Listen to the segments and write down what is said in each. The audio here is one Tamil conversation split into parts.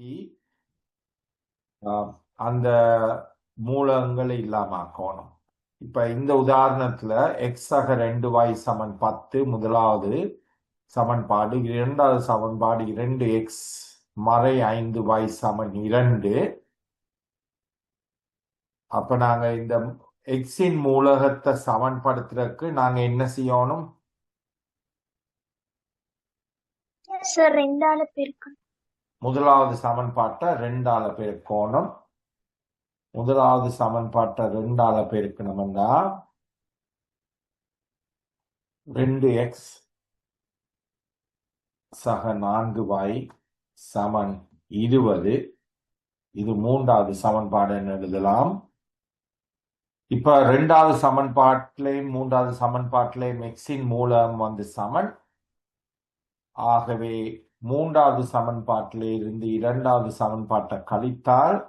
மாற்றி அந்த மூலங்களை இல்லாமக்கணும். இப்ப இந்த உதாரணத்துல x-ஆக 2y சமன் 10 முதலாவது சமன்பாடு, இரண்டாவது சமன்பாடு 2x மறை 5y சமன் 2. அப்ப நாங்க இந்த எக்ஸின் மூலகத்தை சமன்படுத்துறதுக்கு நாங்க என்ன செய்யணும்? முதலாவது சமன்பாட்டை 2ஆல பெருக்கணும். முதலாவது சமன்பாட்டை 2ஆல பெருக்கணும்னா 2x சக 4y சமன் 20. இது மூன்றாவது சமன்பாடு எழுதலாம். இப்ப இரண்டாவது சமன்பாட்டிலையும் மூன்றாவது சமன்பாட்டிலையும் எக்ஸின் மூலம் சமன். ஆகவே மூன்றாவது சமன்பாட்டிலே இருந்து இரண்டாவது சமன்பாட்டை கழித்தால்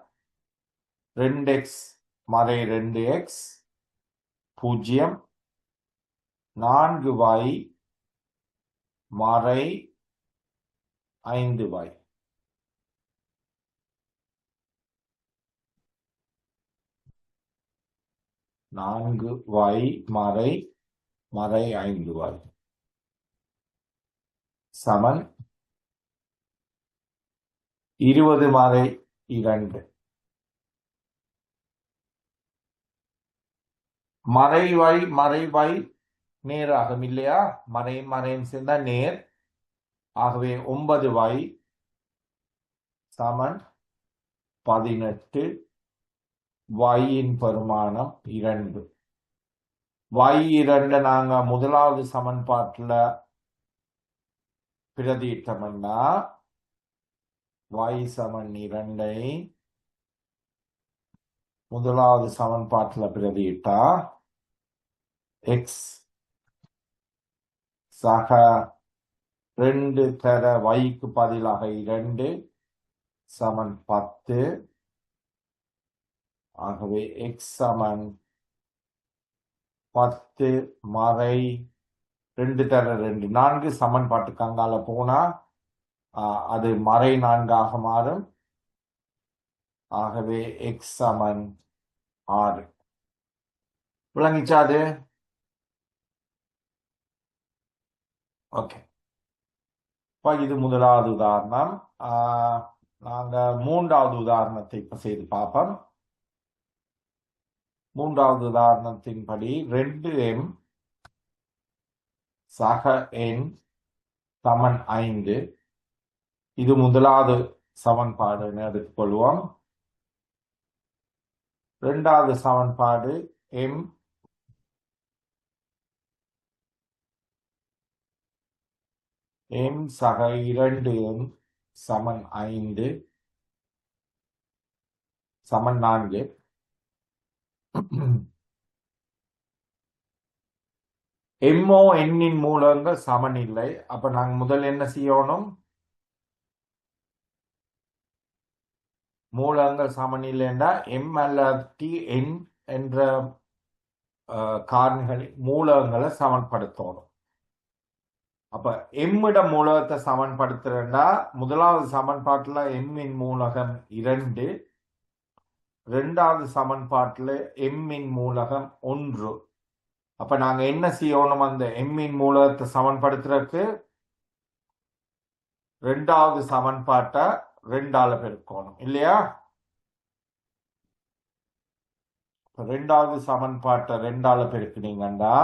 2x மறை 2x 0, 4y மறை 5y. மறை 5y சமன் 20 மறை 2. மறைவை நேராகும் இல்லையா? மறையும் சேர்ந்தா நேர். ஆகவே 9y சமன் 18. y-இன் பெருமானம் 2. y2 நாங்க முதலாவது சமன்பாட்டில் பிரதியிட்டோம்னா y சமன் 2 முதலாவது சமன்பாட்டில் பிரதியிட்டா x சக 2 தர yக்கு பதிலாக 2 சமன் 10. ஆகவே x சமன் 10 மறை 2 தர 2 4 சமன்பாட்டுக்கு அங்கால போனா அது மறை 4ஆக மாறும். ஆகவே x சமன் 6. விளங்கிச்சாது? ஓகே. இது முதலாவது உதாரணம். நாங்க மூன்றாவது உதாரணத்தை இப்ப செய்து பார்ப்போம். மூன்றாவது உதாரணத்தின்படி 2m சக n சமன் 5. இது முதலாவது சமன்பாடு எடுத்துக்கொள்வோம். இரண்டாவது சமன்பாடு m சக 2m சமன் 5 சமன் 4. எம்மோ எண்ணின் மூலங்கள் சமன் இல்லை. அப்ப நாங்க முதல் என்ன செய்யணும்? மூலங்கள் சமன் இல்லைன்னா எம் அல்லது என் என்ற காரணிகளின் மூலங்களை சமன்படுத்தணும். அப்ப எம்மிட மூலகத்தை சமன்படுத்துறா முதலாவது சமன்பாட்டுல எம்மின் மூலகம் 2, இரண்டாவது சமன்பாட்டுல எம்மின் மூலகம் 1. அப்ப நாங்க என்ன செய்யணும்? அந்த எம்மின் மூலகத்தை சமன்படுத்துறதுக்கு இரண்டாவது சமன்பாட்டை 2ஆல பெருக்கணும் இல்லையா? இரண்டாவது சமன்பாட்டை 2ஆல பெருக்கினீங்கன்னா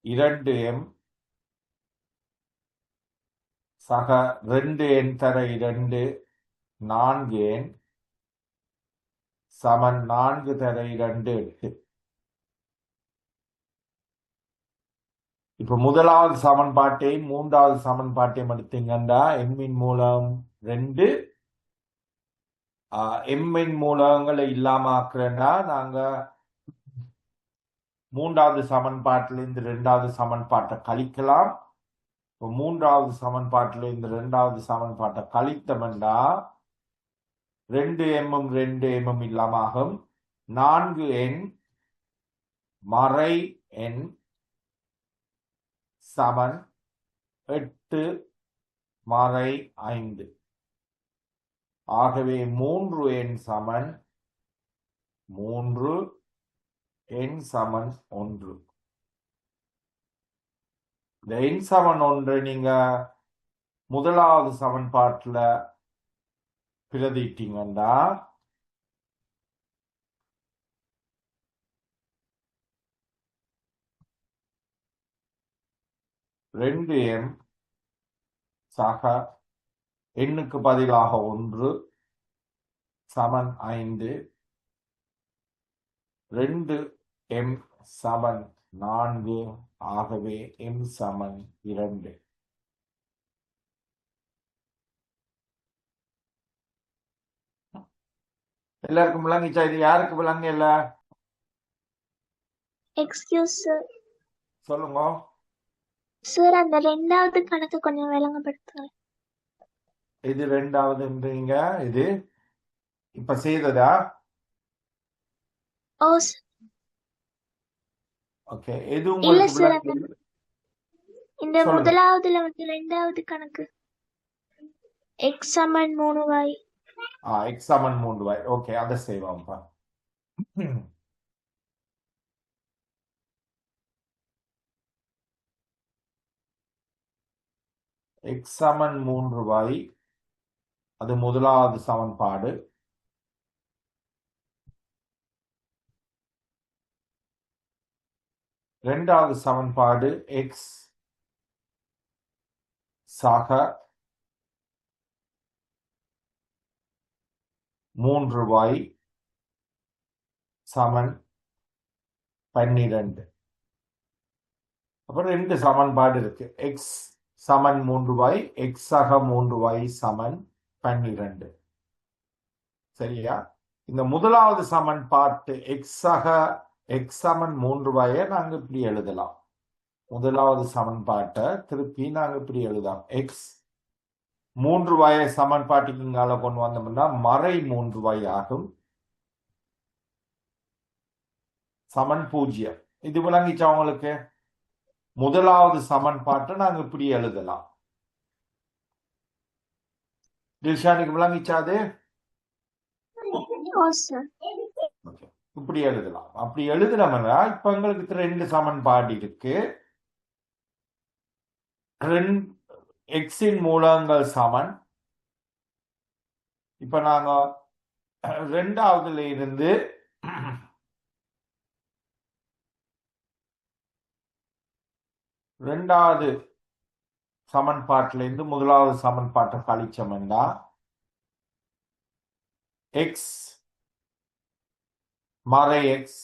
2m சக 2n தர 2 4n சமன் 4 தர 2 8. இப்ப முதலாவது சமன்பாட்டையும் மூன்றாவது சமன்பாட்டையும் எடுத்தீங்கன்னா எம்மின் மூலம் 2, எம்மின் மூலங்களை இல்லாம ஆக்குறேன்னா நாங்க மூன்றாவது சமன்பாட்டிலிருந்து இரண்டாவது சமன்பாட்டை கழிக்கலாம். மூன்றாவது சமன்பாட்டிலிருந்து இரண்டாவது சமன்பாட்டை கழித்தோம்னா 2m 2m இல்லாம ஆகும். 4n மறை n சமன் 8 மறை 5. ஆகவே 3 எண் சமன் 3 எண் சமன் 1. இந்த எண் சமன் 1 நீங்க முதலாவது சமன்பாட்டுல பிரதிட்டீங்கன்னா 2m சக எண்ணுக்கு பதிலாக 1 சமன் 5, 2m சமன் 4, ஆகவே m சமன் 2. எல்லாருக்கும் விளங்கிச்சா? இது யாருக்கு விளங்க இல்ல எக்ஸ்கியூஸ் சார். சொல்லுங்க. சார் அந்த ரெண்டாவது கணக்கு கொஞ்சம் விளங்கப்படுத்துங்க. இது ரெண்டாவதுன்றீங்க, இது இப்ப செய்ததா? ஓ ஓகே, எது இல்ல உங்களுக்கு சார், அந்த விளங்குது? இந்த சொல்லுங்க. முதலாவதுல வந்து ரெண்டாவது கணக்கு எக்ஸ் சமன் 3y. எக்ஸ் சமன் 3y. ஓகே, அதை செய்வோம்ப்பா. எக்ஸ் சமன் 3y, அது முதலாவது சமன்பாடு. இரண்டாவது சமன்பாடு எக்ஸ் சக 3y சமன் 12. அப்புறம் 2 சமன்பாடு இருக்கு. எக்ஸ் சமன் 3y, எக்ஸ் சக 3y சமன் 12. சரியா? இந்த முதலாவது சமன்பாட்டு எக்ஸ் சக எக்ஸ் சமன் 3y நாங்க இப்படி எழுதலாம். முதலாவது சமன்பாட்டை திருப்பி நாங்க இப்படி எழுதலாம். எக்ஸ் 3y சமன்பாட்டுக்கு இங்கால கொண்டு வந்தோம்னா மறை 3y ஆகும், சமன் 0. இது விளங்கிச்சா உங்களுக்கு? முதலாவது சமன்பாட்டை நாங்க இப்படி எழுதலாம். தில்ஷானுக்கு விளங்கிச்சாது? இப்படி எழுதலாம். அப்படி எழுதுனோம்னா இப்ப எங்களுக்கு 2 சமன்பாடு இருக்கு. எக்ஸின் மூலங்கள் சமன். இப்ப நாங்க ரெண்டாவதுல இருந்து ரெண்டாவது சமன்பாட்டில இருந்து முதலாவது சமன்பாட்டை கழிச்சோம்னா எக்ஸ் மறை எக்ஸ்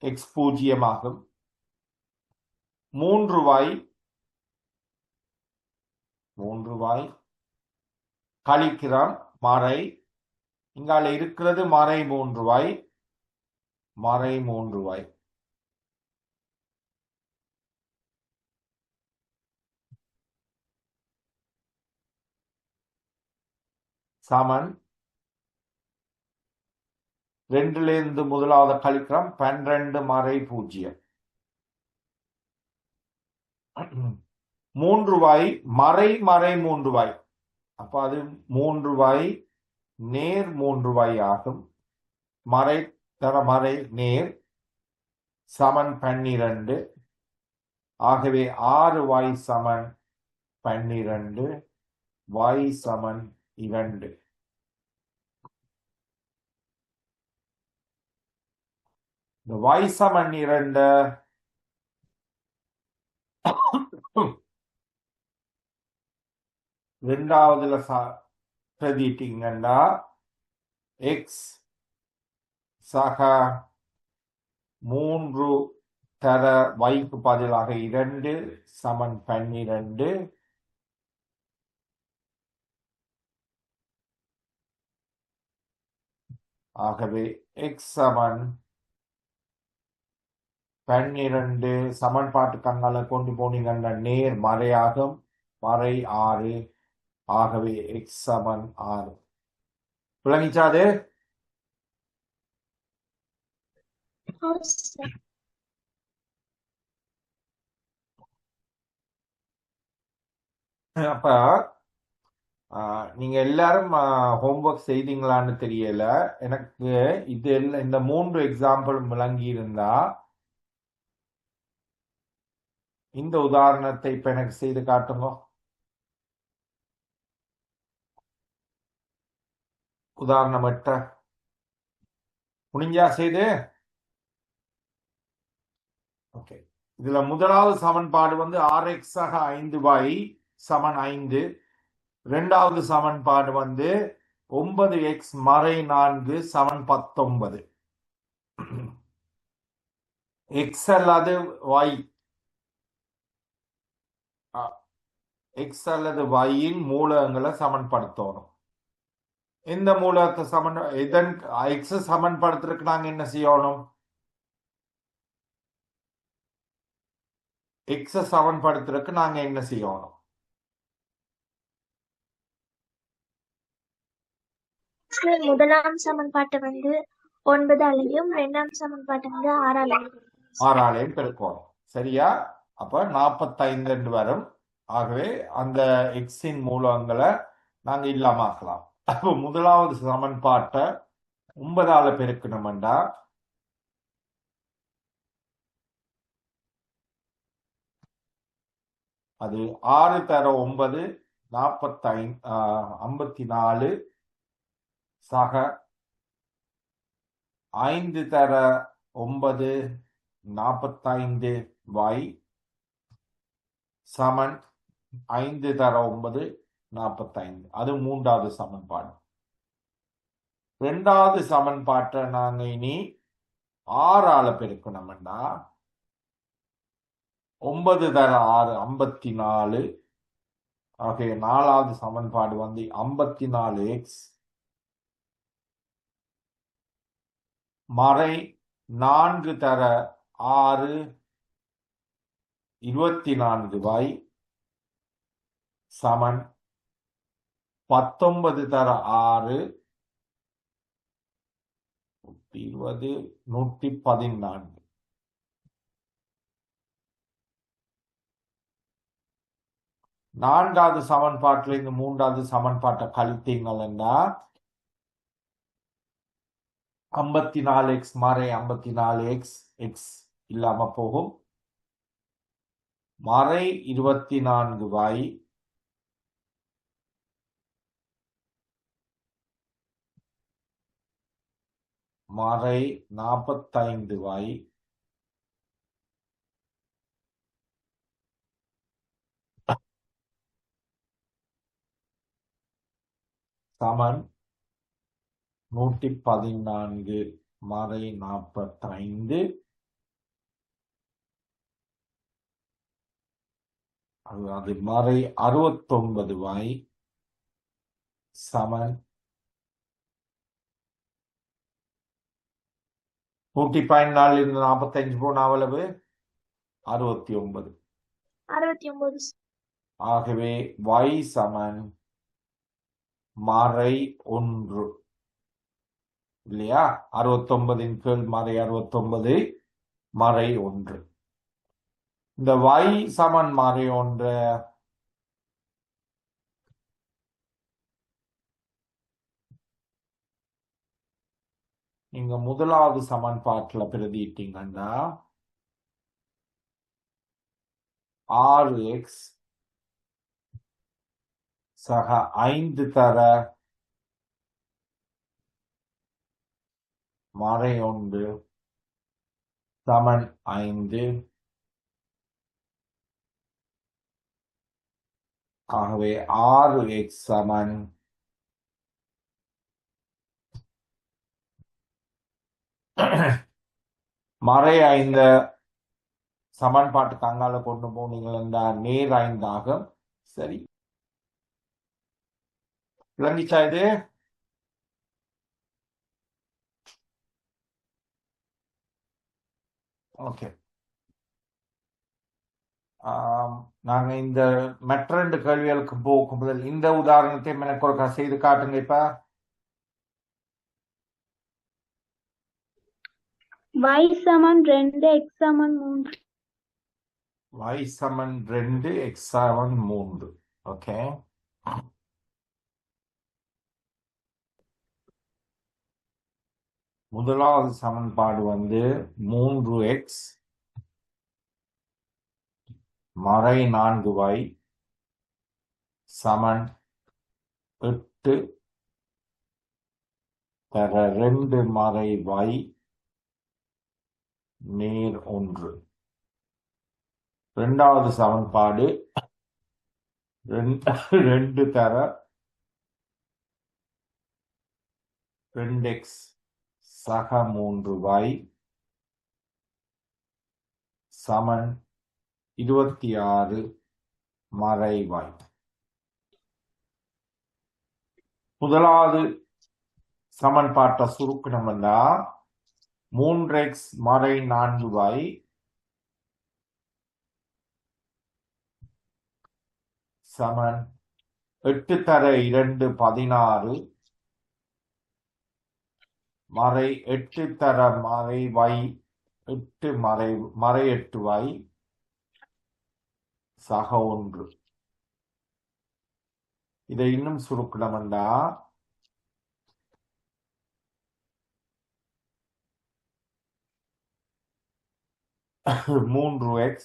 எக்ஸ் 0 ஆகும். 3y கழிக்கிறோம் மறை, இங்கால இருக்கிறது மறை 3y சமன் 2ல இருந்து முதலாவது கழிக்கிறோம் 12 மறை 0. 3y மறை 3y, அப்ப அது 3y நேர் 3y ஆகும். மறை தர மறை நேர் சமன் 12. ஆகவே 6y சமன் 12, y சமன் 2. இந்த y சமன் 2 ரெண்டாவதுல பிரதிட்டீங்கன்னா எக்ஸ் சக 3 தர yக்கு பதிலாக 2 சமன் 12. ஆகவே எக்ஸ் சமன் 12 சமன்பாட்டுக்கு அங்கால கொண்டு போனீங்கன்னா நேர் மறையாகும், மறை 6. ஆகவே எக்ஸ் சமன் 6. விளங்கிச்சாது? அப்ப நீங்க எல்லாரும் ஹோம்ஒர்க் செய்தீங்களான்னு தெரியல. எனக்கு இது இந்த 3 எக்ஸாம்பிள் விளங்கி இருந்தா இந்த உதாரணத்தை இப்ப எனக்கு செய்து காட்டுங்க. உதாரணம் 8 முடிஞ்சா செய்து. ஓகே, இதுல முதலாவது சமன்பாடு வந்து RX ஆக 5y சமன் 5. இரண்டாவது சமன்பாடு வந்து 9x மறை 4 சமன் 19. எக்ஸ் அல்லது y எக்ஸ் அல்லது yயின் மூலகங்களை சமன்படுத்தணும். இந்த மூலகத்தை இதன் எக்ஸ் சமன்படுத்துறதுக்கு நாங்க என்ன செய்யணும்? எக்ஸ் சமன்படுத்துறதுக்கு நாங்க என்ன செய்யணும்? சார் முதலாம் சமன்பாட்டை வந்து 9ஆலையும் இரண்டாம் சமன்பாட்டை வந்து 6ஆலையும் பெருக்கணும். சரியா? அப்ப 45 வரும். ஆகவே அந்த எக்ஸின் மூலகங்களை நாங்க இல்லாமக்கலாம். அப்போ முதலாவது சமன்பாட்டை 9ஆல பெருக்கணும்டா அது 6 தர 9 54 சக 5 தர 9 45 y சமன் 5 தர 9 45. அது மூன்றாவது சமன்பாடு. இரண்டாவது சமன்பாட்டை நாங்க இனி 6ஆல பெருக்கணும்டா 9 தர 6 54. ஆகவே நாலாவது சமன்பாடு வந்து 54x மறை 4 தர 6 24y சமன் 19 தர 6 20 114. நான்காவது சமன்பாட்டில் இந்த மூன்றாவது சமன்பாட்டை கழித்தீங்கன்னா 54x மறை 54x எக்ஸ் இல்லாம போகும். மறை 24y மறை 45y சமன் 114 மறை 45. அது மறை 69y சமன் 114 இருந்து 45 போன அவ்வளவு 69. ஆகவே y சமன் மறை 1 இல்லையா? 69 கீழ் மறை 69 மறை 1. இந்த y சமன் மறை 1 நீங்க முதலாவது சமன்பாட்டில் பிரதிட்டீங்கன்னா 6x சக 5 தர மறை 1 சமன் 5. ஆகவே 6x சமன் மறை 5 சமன்பாட்டுக்கு அங்கால கொண்டு போனீங்களா நேர் 5 ஆகும். சரி, விளங்கிச்சா இது? ஓகே, நாங்க இந்த மற்ற 2 கேள்விகளுக்கு போகும் முதல் இந்த உதாரணத்தை எனக்கு ஒரு செய்து காட்டுங்க. இப்ப y சமன் 2 x சமன் 3 y சமன் 2 x சமன் 3. ஓகே, முதலாவது சமன்பாடு வந்து 3x மறை 4y சமன் 8 தர 2 மறை y நேர் 1. இரண்டாவது சமன்பாடு 2 தர 2x சக 3y சமன் 26 மறை y. முதலாவது சமன்பாட்டை சுருக்கணும்னா 3x மறை 4y சமன் 8 தர 2 16 மறை 8 தர மறை y 8 மறை 8y சக 1. இதை இன்னும் சுருக்கணும்னா 3x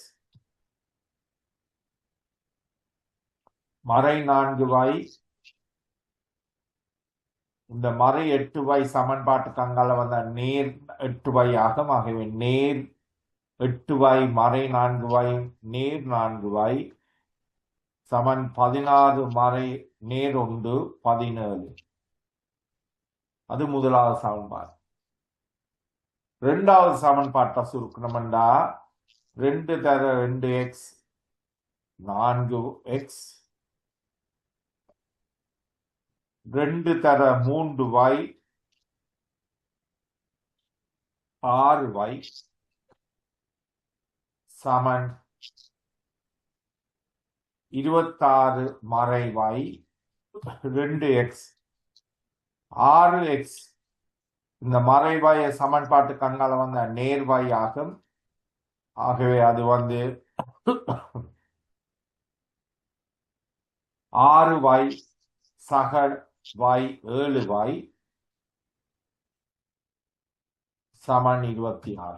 மறை 4y இந்த மறை 8y சமன்பாட்டுக்கு அங்கால வந்த நேர் 8y ஆகும். ஆகவே நேர் 8y மறை 4y நேர் 4y சமன் 16 மறை நேர் 1 17. அது முதலாவது சமன்பாடு. இரண்டாவது சமன்பாட்டை சுருக்கணும்னா 2 தர 2x 4x 2 தர 3y 6y சமன் 26 மறை y 2x 6x இந்த மறைவாய சமன்பாட்டுக்கு அங்கால வந்த நேர்வாய் ஆகும். ஆகவே அது வந்து 6y சக y 7y சமன் 26.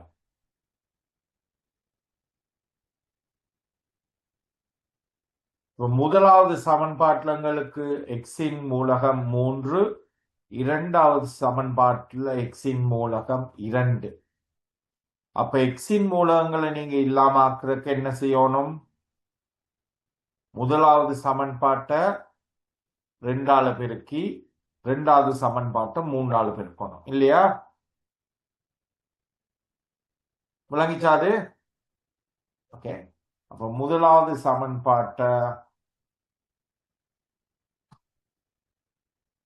முதலாவது சமன்பாட்டுங்களுக்கு எக்ஸின் மூலகம் 3, இரண்டாவது சமன்பாட்டில் எக்ஸின் மூலகம் 2. அப்ப எக்ஸின் மூலகங்களை நீங்க இல்லாம ஆக்குறதுக்கு என்ன செய்யணும்? முதலாவது சமன்பாட்டை 2ஆல பெருக்கி இரண்டாவது சமன்பாட்டை 3ஆல பெருக்கணும் இல்லையா? விளங்கிச்சாது? ஓகே, அப்ப முதலாவது சமன்பாட்டை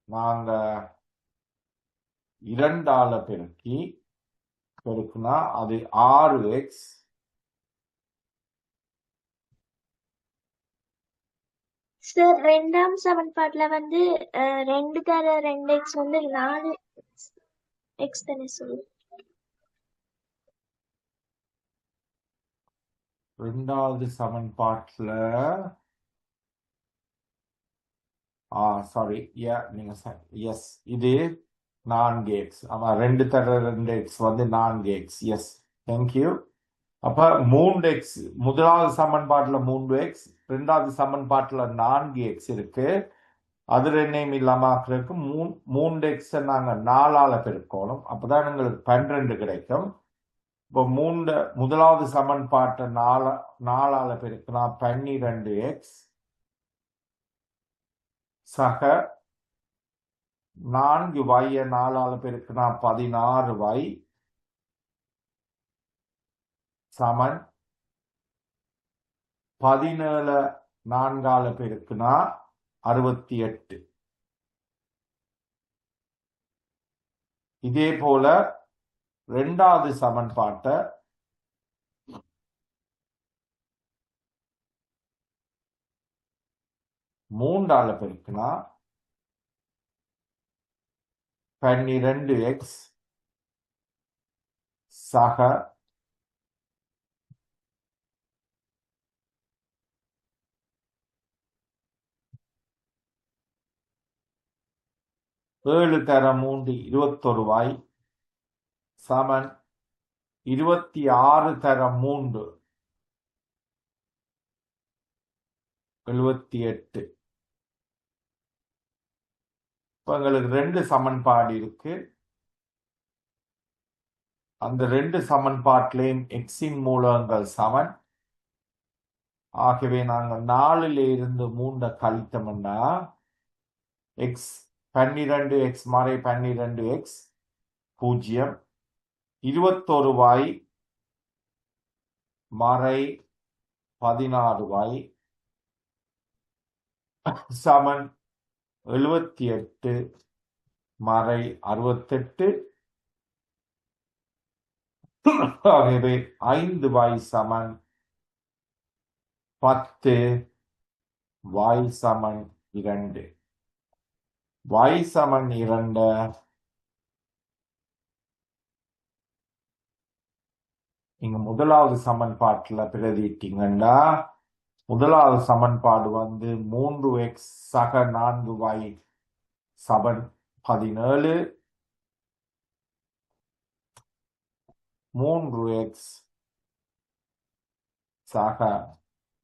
நாங்க 2ஆல பெருக்குனா அது 6x சார் ரெண்டாம் சமன்பாட்டுல வந்து 2 தர 2x வந்து 4x தானே சொல்லு. இரண்டாவது சமன்பாட்டுல சாரி நீங்க எஸ் இது 4x. ஆமா 2 தர 2x வந்து 4x. Yes, thank you. அப்ப 3x முதலாவது சமன்பாட்டுல 3x இரண்டாவது சமன்பாட்டுல 4x இருக்கு. அது ரெண்டையும் இல்லாம ஆக்குறதுக்கு 3x நாங்க 4ஆல பெருக்கணும். அப்பதான் எங்களுக்கு 12 கிடைக்கும். இப்போ முதலாவது சமன்பாட்டை 4ஆல பெருக்கினா 12x சக 4y 4ஆல பெருக்கினா 16y சமன் 17 4ஆல பெருக்கினா 68. இதே போல இரண்டாவது சமன்பாட்டை 3ஆல பெருக்கினா 12x சக 7 தர 3 21 சமன் 26 தர 3 78. இப்ப எங்களுக்கு 2 சமன்பாடு இருக்கு. அந்த 2 சமன்பாட்டிலையும் எக்ஸின் மூலங்கள் சமன். ஆகவே நாங்கள் 4ல இருந்து 3 கழித்தோம்னா எக்ஸ் 12x மறை 12x 0, 21y மறை 16y சமன் 78 மறை 68. ஆகவே 5y சமன் 10, y சமன் 2. y சமன் 2 நீங்க முதலாவது சமன்பாட்டுல பிரதிட்டீங்கன்னா முதலாவது சமன்பாடு 3x சக 4y சமன் 17, 3x சக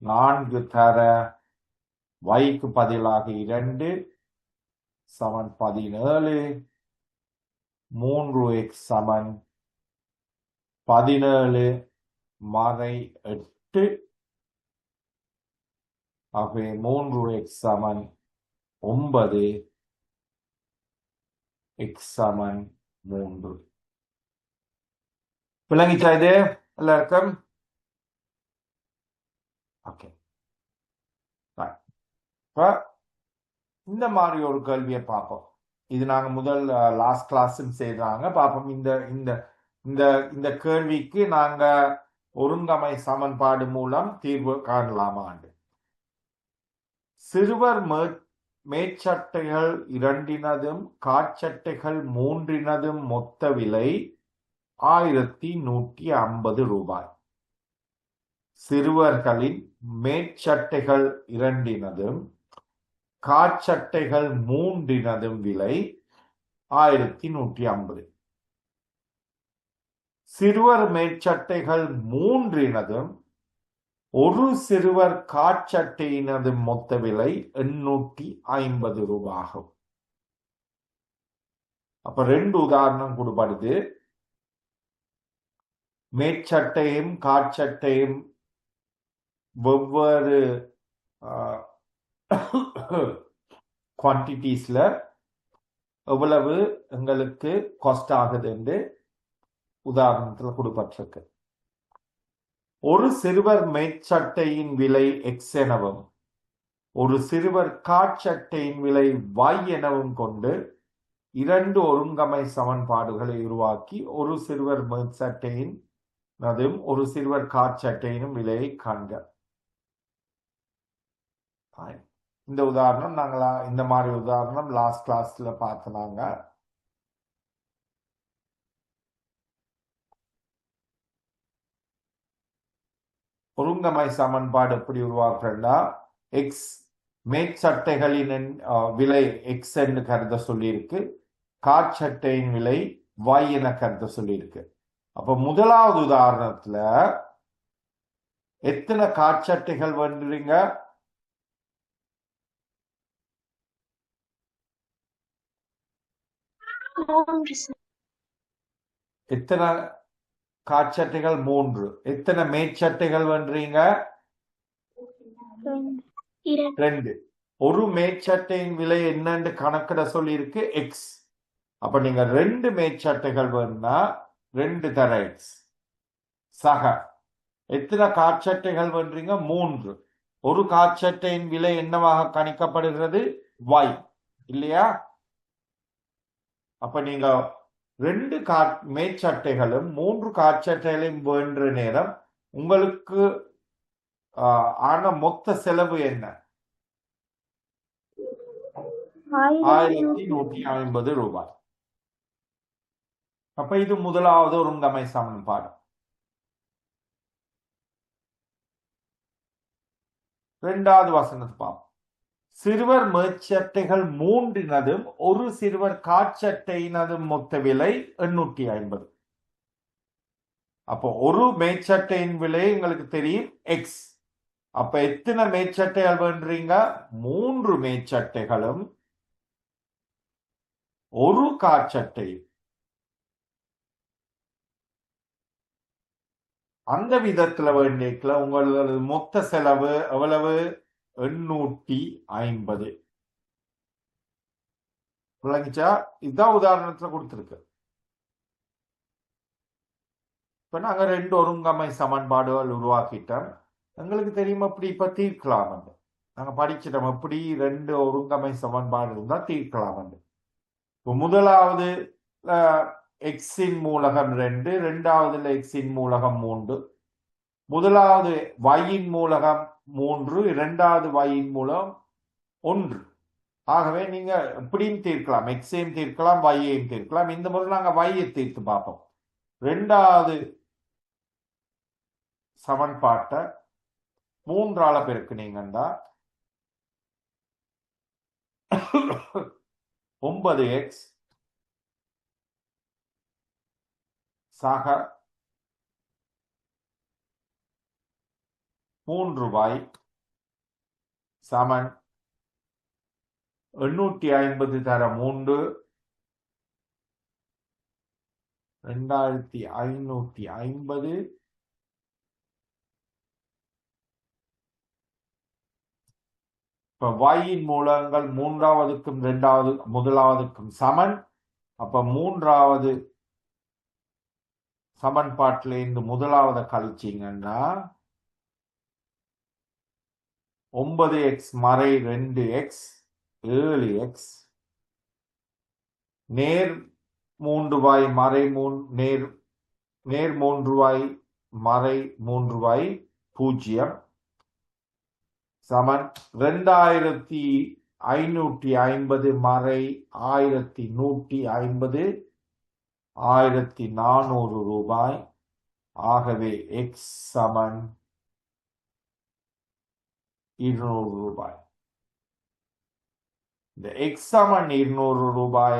4 தர yக்கு பதிலாக 2 சமன் 17, 3x சமன் 17 மறை 8. ஆகவே 3x சமன் 9, x சமன் 3. விளங்கிச்சா இது எல்லாருக்கும்? ஓகே, இந்த மாதிரி ஒரு கேள்வியை பார்ப்போம். இது நாங்க முதல் லாஸ்ட் கிளாஸும் செய்றாங்க பார்ப்போம். இந்த இந்த இந்த இந்த கேள்விக்கு நாங்க ஒருங்கமை சமன்பாடு மூலம் தீர்வு காணலாமாண்டு. சிறுவர் மேற்சட்டைகள் 2 காற்சட்டைகள் 3 மொத்த விலை 1150 ரூபாய். சிறுவர்களின் மேற்சட்டைகள் 2 காற்சட்டைகள் 3 விலை 1150. சிறுவர் மேற்சட்டைகள் 3 ஒரு சிறுவர் காற்சட்டையினது மொத்த விலை 850 ரூபாய். அப்ப 2 உதாரணம் கொடுப்படுது. மேற்சட்டையும் காற்சட்டையும் வெவ்வேறு குவான்டிட்டிஸ்ல எவ்வளவு எங்களுக்கு காஸ்ட் ஆகுது என்று உதாரணத்துல கொடுப்பட்டிருக்கு. ஒரு சிறுவர் மேற்சட்டையின் விலை x எனவும் ஒரு சிறுவர் காற்சட்டையின் விலை y எனவும் கொண்டு 2 ஒருங்கமை சமன்பாடுகளை உருவாக்கி ஒரு சிறுவர் மேற்சட்டையின் ஒரு சிறுவர் காற்சட்டையினும் விலையை காண்க. இந்த உதாரணம் இந்த மாதிரி உதாரணம் லாஸ்ட் கிளாஸ்ல பார்த்தனாங்க. ஒருங்கமை சமன்பாடு எப்படி உருவாக்குறா, எக்ஸ் மேற்சட்டைகளின் விலை எக்ஸ் என்று கருத சொல்லியிருக்கு, காற்சட்டையின் விலை y என கருத சொல்லியிருக்கு. அப்ப முதலாவது உதாரணத்துல எத்தனை காற்சட்டைகள் வேண்டுறீங்க? எத்தனை காற்சட்டைகள்? 3. எத்தனை மேற்சட்டைகள் வேண்டுறீங்க? 2. ஒரு மேற்சட்டையின் விலை என்னன்னு கணக்கிட சொல்லி இருக்கு எக்ஸ். அப்ப நீங்க 2 மேற்சட்டைகள் வேணும்னா 2 தர எக்ஸ் சக எத்தனை காற்சட்டைகள் வேண்டுறீங்க? 3. ஒரு காற்சட்டையின் விலை என்னவாக கணிக்கப்படுகிறது? y இல்லையா? அப்ப நீங்க 2 மேற்சட்டைகளும் 3 காற்சட்டைகளையும் வேண்ட நேரம் உங்களுக்கு ஆன மொத்த செலவு என்ன? 1150 ரூபாய். அப்ப இது முதலாவது ஒருங்கமை சமன்பாடு. இரண்டாவது வசனத்தை பார்ப்போம். சிறுவர் மேற்சட்டைகள் மூன்றினதும் ஒரு சிறுவர் காற்சட்டையினதும் மொத்த விலை 850. அப்போ ஒரு மேற்சட்டையின் விலை உங்களுக்கு தெரியும் எக்ஸ். அப்ப எத்தனை மேற்சட்டைகள் வேண்டுறீங்க? 3 மேற்சட்டைகளும் ஒரு காற்சட்டையும். அந்த விதத்துல வேண்டியதுல உங்களது மொத்த செலவு எவ்வளவு? 850. விளங்கிச்சா? இதுதான் உதாரணத்துல கொடுத்திருக்கு. இப்ப நாங்க 2 ஒருங்கமை சமன்பாடுகள் உருவாக்கிட்டோம். எங்களுக்கு தெரியும் எப்படி இப்ப தீர்க்கலாம். நாங்க படிச்சிட்டோம் எப்படி 2 ஒருங்கமை சமன்பாடு இருந்தா தீர்க்கலாம். இப்போ முதலாவது எக்ஸின் மூலகம் 2, இரண்டாவதுல எக்ஸின் மூலகம் 3, முதலாவது y-இன் மூலகம் 3, இரண்டாவது y-இன் மூலம் 1. ஆகவே நீங்க எப்படியும் தீர்க்கலாம், எக்ஸையும் தீர்க்கலாம், y-ஐயும் தீர்க்கலாம். இந்த முறை நாங்க y-ஐ தீர்த்து பார்ப்போம். இரண்டாவது சமன்பாட்டை 3ஆல பெருக்குனீங்கன்னா 9x சக 3y சமன் 850 தர 3 2550 இப்ப y-இன் மூலங்கள் மூன்றாவதுக்கும் முதலாவதுக்கும் சமன். அப்ப மூன்றாவது சமன்பாட்டில இருந்து முதலாவது கழிச்சிங்கன்னா 9x மறை 2x 7x நேர் 3y மறை நேர் 3y மறை 3y 0 சமன் 2550 மறை 1150 1400 ரூபாய். ஆகவே எக்ஸ் சமன் 200 ரூபாய். இந்த எக்ஸ் சமன் 200 ரூபாய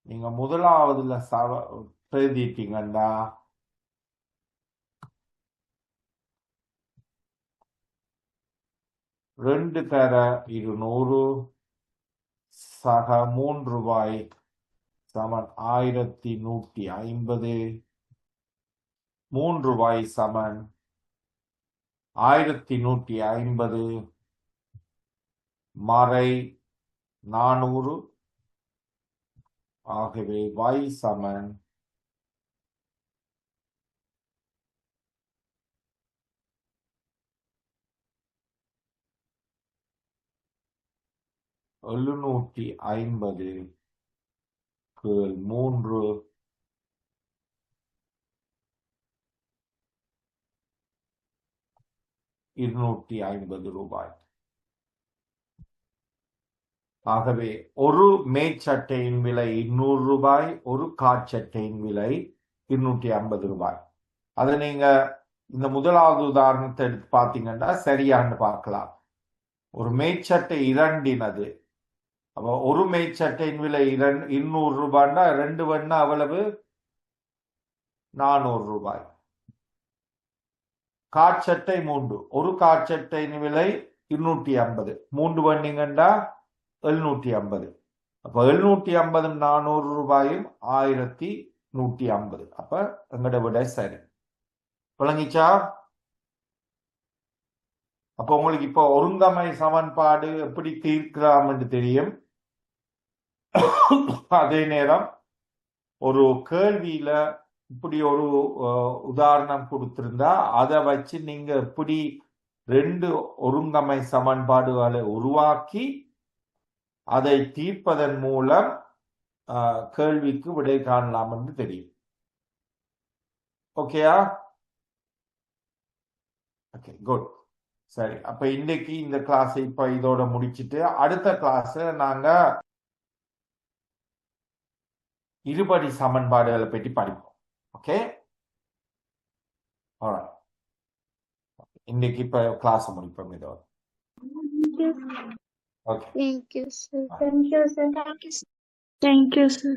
நீங்க முதலாவதுல எழுதிட்டீங்கன்னா 2 தர 200 சக 3 ரூபாய் சமன் 1150 3 ரூபாய் சமன் 1150 மறை 400. ஆகவே y சமன் 750 கீழ் 3 250 ரூபாய். ஆகவே ஒரு மேற்சட்டையின் விலை 200 ரூபாய், ஒரு காற்சட்டையின் விலை 250 ரூபாய். அதை நீங்க இந்த முதலாவது உதாரணத்தை எடுத்து பார்த்தீங்கன்னா சரியான்னு பார்க்கலாம். ஒரு மேற்சட்டை இரண்டினது, அப்ப ஒரு மேற்சட்டையின் விலை 200 ரூபாய்னா 2 வண்ணா அவ்வளவு 400 ரூபாய். காற்சட்டை 3, ஒரு காற்சட்டையின் விலை 250, 3 வண்ணீங்கன்னா 750. அப்ப 750 400 ரூபாயும் 1150. அப்ப எங்கட விட சரி. விளங்கிச்சா? அப்ப உங்களுக்கு இப்ப ஒருங்கமை சமன்பாடு எப்படி தீர்க்கலாம் என்று தெரியும். அதே நேரம் ஒரு கேள்வியில இப்படி ஒரு உதாரணம் கொடுத்திருந்தா அதை வச்சு நீங்க எப்படி 2 ஒருங்கமை சமன்பாடுகளை உருவாக்கி அதை தீர்ப்பதன் மூலம் கேள்விக்கு விடை காணலாம் என்று தெரியும். ஓகேயா? Okay, good. சரி, அப்ப இன்னைக்கு இந்த கிளாஸ் இப்ப இதோட முடிச்சிட்டு அடுத்த கிளாஸ் நாங்க இருபடி சமன்பாடுகளை பற்றி படிப்போம். ஓகே, இன்னைக்கு இப்ப கிளாஸ் முடிப்போம் இதோட. Thank you okay Thank you, sir. Thank you sir thank you Thank you, sir.